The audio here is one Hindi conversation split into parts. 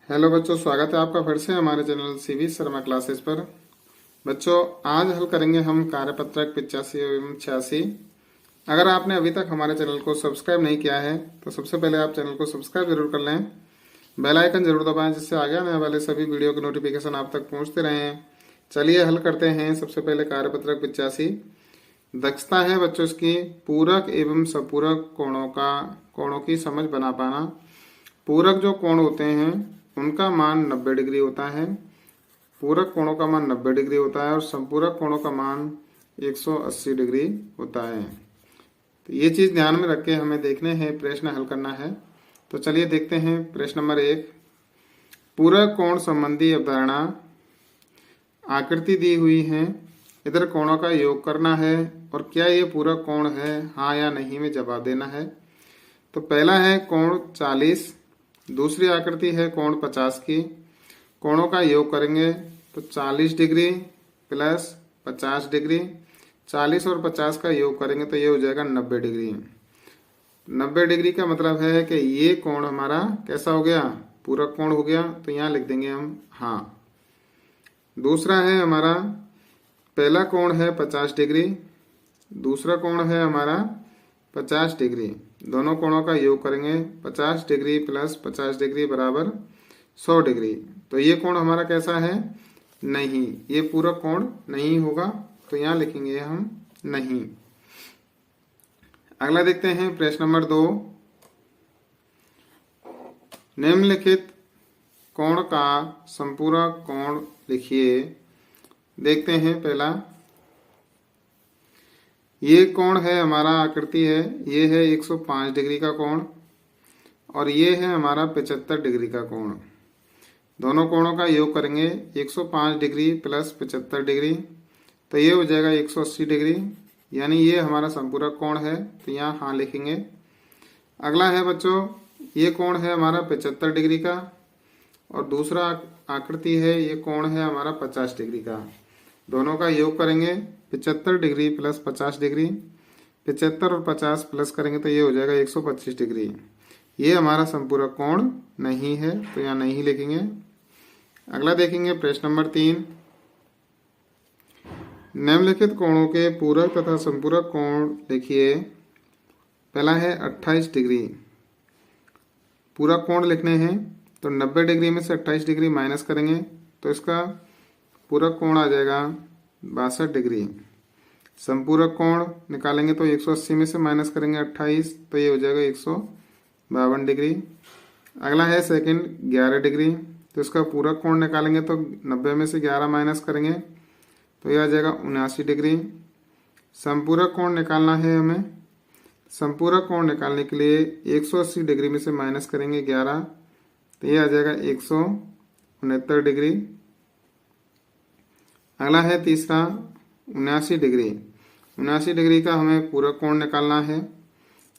हेलो बच्चों, स्वागत है आपका फिर से हमारे चैनल सीवी शर्मा क्लासेस पर। बच्चों, आज हल करेंगे हम कार्यपत्रक 85 एवं 86। अगर आपने अभी तक हमारे चैनल को सब्सक्राइब नहीं किया है तो सबसे पहले आप चैनल को सब्सक्राइब जरूर कर लें, बेल आइकन जरूर दबाएं जिससे आगे आने वाले सभी वीडियो के नोटिफिकेशन आप तक पहुंचते रहें। चलिए हल करते हैं। सबसे पहले कार्यपत्रक 85। दक्षता है बच्चों इसकी पूरक एवं सपूरक कोणों की समझ बना पाना। पूरक जो कोण होते हैं उनका मान 90 डिग्री होता है। पूरक कोणों का मान 90 डिग्री होता है और संपूरक कोणों का मान 180 डिग्री होता है। तो ये चीज ध्यान में रख के हमें देखने हैं, प्रश्न हल करना है। तो चलिए देखते हैं प्रश्न नंबर 1। पूरक कोण संबंधी अवधारणा। आकृति दी हुई है, इधर कोणों का योग करना है और क्या ये पूरक कोण है, हाँ या नहीं में जवाब देना है। तो पहला है कोण 40, दूसरी आकृति है कोण 50 की। कोणों का योग करेंगे तो 40 डिग्री प्लस 50 डिग्री, 40 और 50 का योग करेंगे तो ये हो जाएगा 90 डिग्री। 90 डिग्री का मतलब है कि ये कोण हमारा कैसा हो गया, पूरक कोण हो गया। तो यहाँ लिख देंगे हम हाँ। दूसरा है हमारा, पहला कोण है 50 डिग्री, दूसरा कोण है हमारा 50 डिग्री। दोनों कोणों का योग करेंगे, 50 डिग्री प्लस 50 डिग्री बराबर 100 डिग्री। तो ये कोण हमारा कैसा है, नहीं, ये पूरक कोण नहीं होगा। तो यहाँ लिखेंगे हम नहीं। अगला देखते हैं प्रश्न नंबर 2। निम्नलिखित कोण का संपूरक कोण लिखिए। देखते हैं पहला, ये कोण है हमारा, आकृति है, ये है 105 डिग्री का कोण और ये है हमारा 75 डिग्री का कोण। दोनों कोणों का योग करेंगे, 105 डिग्री प्लस 75 डिग्री, तो ये हो जाएगा 180 डिग्री, यानी ये हमारा संपूरक कोण है। तो यहाँ हाँ लिखेंगे। अगला है बच्चों, ये कोण है हमारा 75 डिग्री का और दूसरा आकृति है, ये कोण है हमारा 50 डिग्री का। दोनों का योग करेंगे, 75 डिग्री प्लस 50 डिग्री, 75 और 50 प्लस करेंगे तो ये हो जाएगा 125 डिग्री। ये हमारा संपूरक कोण नहीं है, तो यहाँ नहीं लिखेंगे। अगला देखेंगे प्रश्न नंबर 3। निम्नलिखित कोणों के पूरक तथा संपूरक कोण लिखिए। पहला है 28 डिग्री। पूरक कोण लिखने हैं तो 90 डिग्री में से 28 डिग्री माइनस करेंगे तो इसका पूरक कोण आ जाएगा 62 डिग्री। संपूरक कोण निकालेंगे तो 180 में से माइनस करेंगे 28, तो ये हो जाएगा 152 डिग्री। अगला है सेकंड 11 डिग्री, तो इसका पूरक कोण निकालेंगे तो 90 में से 11 माइनस करेंगे तो ये आ जाएगा 79 डिग्री। संपूरक कोण निकालना है हमें। संपूरक कोण निकालने के लिए 180 डिग्री में से माइनस करेंगे 11, तो ये आ जाएगा 169 डिग्री। अगला है तीसरा 79 डिग्री। 79 डिग्री का हमें पूरक कोण निकालना है,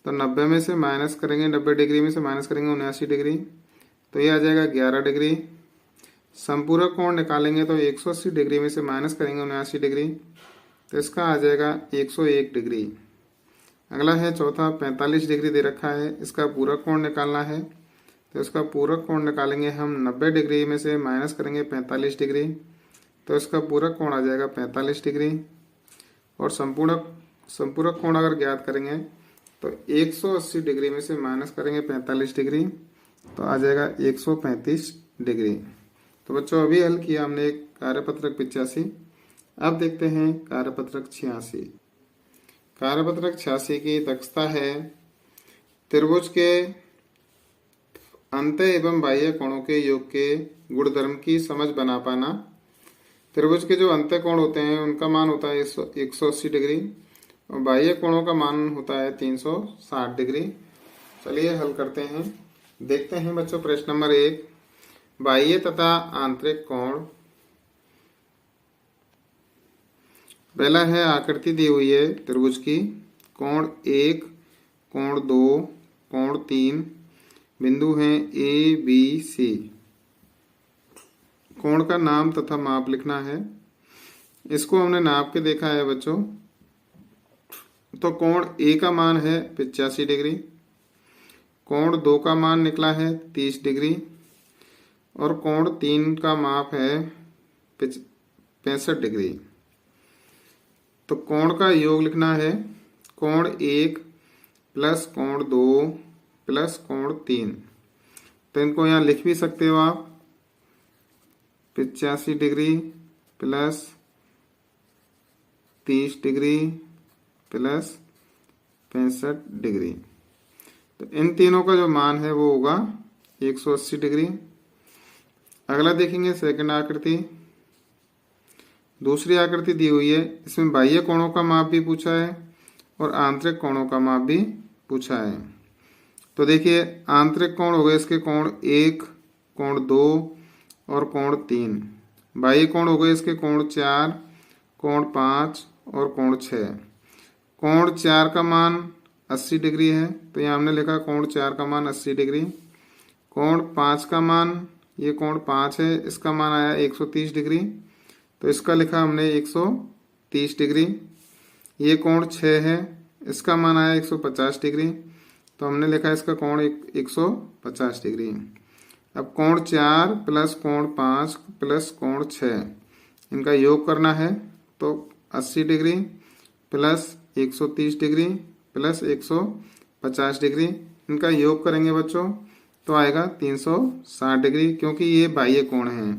तो 90 में से माइनस करेंगे, 90 डिग्री में से माइनस करेंगे 79 डिग्री, तो ये आ जाएगा 11 डिग्री। संपूरक कोण निकालेंगे तो 180 डिग्री में से माइनस करेंगे 79 डिग्री, तो इसका आ जाएगा 101 डिग्री। अगला है चौथा 45 डिग्री दे रखा है, इसका पूरक कोण निकालना है, तो इसका पूरक कोण निकालेंगे हम, 90 डिग्री में से माइनस करेंगे 45 डिग्री, तो इसका पूरक कोण आ जाएगा 45 डिग्री। और संपूरक कोण अगर ज्ञात करेंगे तो 180 डिग्री में से माइनस करेंगे 45 डिग्री, तो आ जाएगा 135 डिग्री। तो बच्चों अभी हल किया हमने कार्यपत्रक 85। अब देखते हैं कार्यपत्रक 86। कार्यपत्रक 86 की दक्षता है त्रिभुज के अंत्य एवं बाह्य कोणों के योग के गुणधर्म की समझ बना पाना। त्रिभुज के जो अंत्य कोण होते हैं उनका मान होता है 180 डिग्री और बाह्य कोणों का मान होता है 360 डिग्री। चलिए हल करते हैं। देखते हैं बच्चों प्रश्न नंबर 1। बाह्य तथा आंतरिक कोण। पहला है आकृति दी हुई है त्रिभुज की, कोण 1, कोण 2, कोण 3, बिंदु हैं ए बी सी। कोण का नाम तथा माप लिखना है। इसको हमने नाप के देखा है बच्चों, तो कोण ए का मान है 85 डिग्री, कोण 2 का मान निकला है 30 डिग्री, और कोण 3 का माप है 65 डिग्री। तो कोण का योग लिखना है कोण 1 प्लस कोण 2 प्लस कोण 3। तो इनको यहाँ लिख भी सकते हो आप 85 degree plus 30 degree plus 65 degree. तो इन तीनों का जो मान है वो होगा 180 डिग्री। अगला देखेंगे सेकंड आकृति। दूसरी आकृति दी हुई है, इसमें बाह्य कोणों का माप भी पूछा है और आंतरिक कोणों का माप भी पूछा है। तो देखिए आंतरिक कोण हो गए इसके कोण 1, कोण 2 और कोण 3। बाह्य कोण हो गए इसके कोण 4, कोण 5 और कोण 6। कोण 4 का मान 80 डिग्री है, तो यहाँ हमने लिखा कोण 4 का मान 80 डिग्री। कोण 5 का मान, ये कोण 5 है, इसका मान आया 130 डिग्री, तो इसका लिखा हमने 130 डिग्री। ये कोण 6 है, इसका मान आया 150 डिग्री, तो हमने लिखा इसका कोण 150 डिग्री। अब कोण 4 प्लस कोण 5 प्लस कोण 6 इनका योग करना है, तो 80 degree plus 130 degree plus 150 degree इनका योग करेंगे बच्चों तो आएगा 360 डिग्री, क्योंकि ये बाह्य कोण हैं।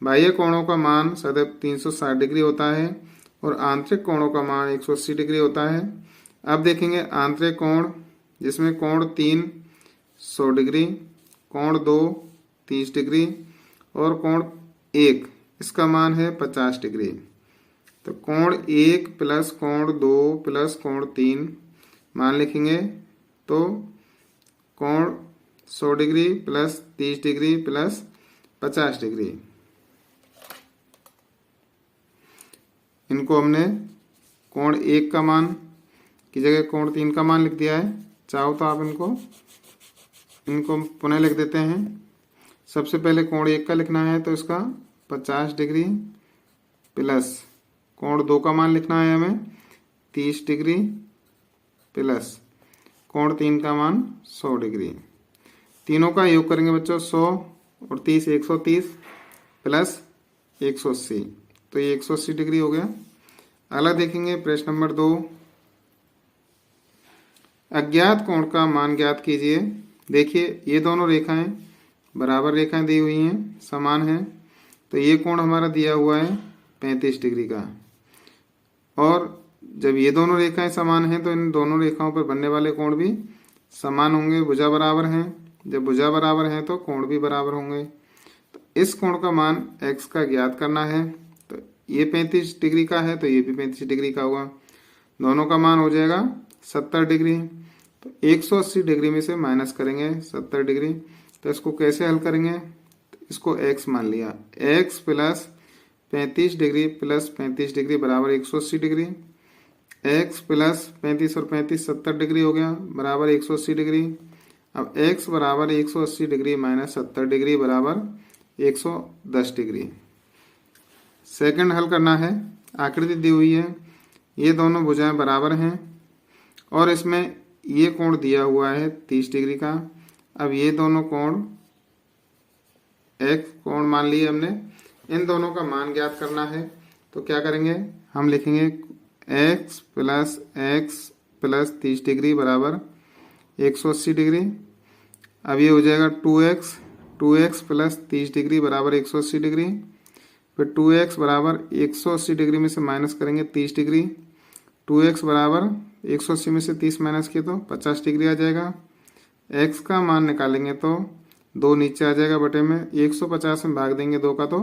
बाह्य कोणों का मान सदैव 360 डिग्री होता है और आंतरिक कोणों का मान 180 डिग्री होता है। अब देखेंगे आंतरिक कोण, जिसमें कोण 3 100 डिग्री, कोण 2 30 डिग्री और कोण 1 इसका मान है 50 डिग्री। तो कोण 1 प्लस कोण 2 प्लस कोण 3 मान लिखेंगे, तो कोण 100 degree plus 30 degree plus 50 degree. इनको हमने कोण 1 का मान की जगह कोण 3 का मान लिख दिया है। चाहो तो आप इनको पुनः लिख देते हैं। सबसे पहले कोण 1 का लिखना है, तो इसका 50 डिग्री प्लस कोण 2 का मान लिखना है हमें 30 डिग्री प्लस कोण 3 का मान 100 डिग्री। तीनों का योग करेंगे बच्चों 100 और 30 130 प्लस 180, तो ये 180 डिग्री हो गया। अगला देखेंगे प्रश्न नंबर 2। अज्ञात कोण का मान ज्ञात कीजिए। देखिए ये दोनों रेखाएं बराबर रेखाएं दी हुई हैं, समान हैं, तो ये कोण हमारा दिया हुआ है 35 डिग्री का। और जब ये दोनों रेखाएं समान हैं तो इन दोनों रेखाओं पर बनने वाले कोण भी समान होंगे, भुजा बराबर हैं। जब भुजा बराबर हैं तो कोण भी बराबर होंगे। तो इस कोण का मान x का ज्ञात करना है। तो ये 35 डिग्री का है, तो ये भी 35 डिग्री का होगा। दोनों का मान हो जाएगा 70 डिग्री। तो 180 डिग्री में से माइनस करेंगे 70 डिग्री। तो इसको कैसे हल करेंगे, तो इसको x मान लिया, x plus 35 degree plus 35 degree बराबर 180 डिग्री। x प्लस 35 और 35 70 डिग्री हो गया बराबर 180 डिग्री। अब x बराबर 180 डिग्री माइनस 70 डिग्री बराबर 110 डिग्री। सेकंड हल करना है। आकृति दी हुई है, ये दोनों भुजाएं बराबर हैं और इसमें ये कोण दिया हुआ है 30 डिग्री का। अब ये दोनों कोण x कोण मान लिए हमने, इन दोनों का मान ज्ञात करना है। तो क्या करेंगे, हम लिखेंगे x प्लस 30 डिग्री बराबर 180 डिग्री। अब ये हो जाएगा 2x प्लस 30 डिग्री बराबर 180 डिग्री। फिर 2x बराबर 180 डिग्री में से माइनस करेंगे 30 डिग्री। 2x बराबर 180 में से 30 माइनस किए तो 50 डिग्री आ जाएगा। x का मान निकालेंगे तो 2 नीचे आ जाएगा बटे में, 150 में भाग देंगे 2 का तो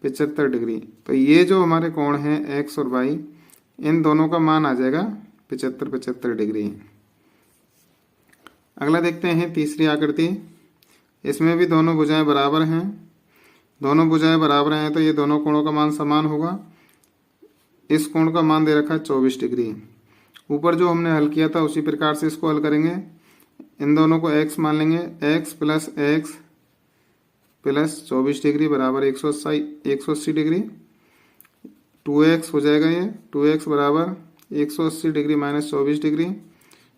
75 डिग्री। तो ये जो हमारे कोण हैं x और y, इन दोनों का मान आ जाएगा 75 डिग्री। अगला देखते हैं तीसरी आकृति। इसमें भी दोनों भुजाएं बराबर हैं। दोनों भुजाएं बराबर हैं तो ये दोनों कोणों का मान समान होगा। इस कोण का मान दे रखा है 24 डिग्री। ऊपर जो हमने हल किया था उसी प्रकार से इसको हल करेंगे। इन दोनों को x मान लेंगे, x प्लस 24 डिग्री बराबर 180 डिग्री। 2x हो जाएगा ये, 2x बराबर 180 डिग्री माइनस 24 डिग्री।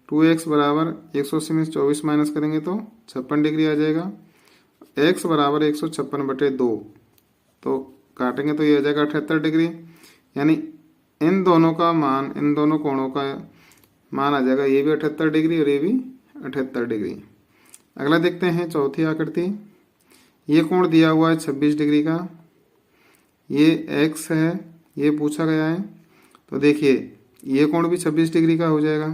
2x बराबर 180 में 24 माइनस करेंगे तो 56 डिग्री आ जाएगा। x बराबर 156/2, तो काटेंगे तो ये हो जाएगा 78 डिग्री। यानी इन दोनों का मान, इन दोनों कोणों का मान आ जाएगा, ये भी 78 डिग्री और ये भी 78 डिग्री। अगला देखते हैं चौथी आकृति। ये कोण दिया हुआ है 26 डिग्री का, ये x है, ये पूछा गया है। तो देखिए ये कोण भी 26 डिग्री का हो जाएगा,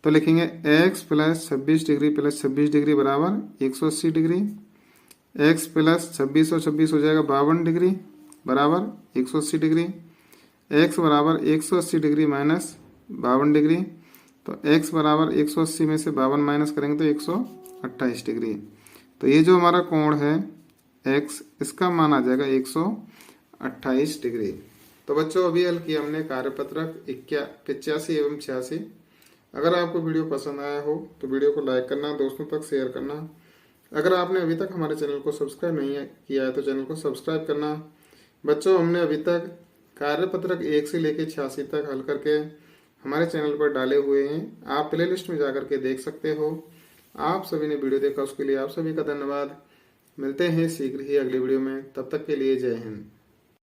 तो लिखेंगे x plus 26 degree plus 26 degree बराबर 180 डिग्री। x प्लस 26 और 26 हो जाएगा 52 डिग्री बराबर 180 डिग्री। x बराबर 180 डिग्री माइनस 52 डिग्री, तो x बराबर 180 में से 52 माइनस करेंगे तो 128 डिग्री। तो ये जो हमारा कोण है x, इसका मान आ जाएगा 128 डिग्री। तो बच्चों अभी हल किया हमने कार्यपत्रक 85 एवं 86। अगर आपको वीडियो पसंद आया हो तो वीडियो को लाइक करना, दोस्तों तक शेयर करना। अगर आपने अभी तक हमारे चैनल को सब्सक्राइब नहीं किया है तो चैनल को सब्सक्राइब करना। बच्चों हमने अभी तक कार्यपत्रक 1 से लेकर 86 तक हल करके हमारे चैनल पर डाले हुए हैं, आप प्लेलिस्ट में जाकर के देख सकते हो। आप सभी ने वीडियो देखा उसके लिए आप सभी का धन्यवाद। मिलते हैं शीघ्र ही अगली वीडियो में, तब तक के लिए जय हिंद।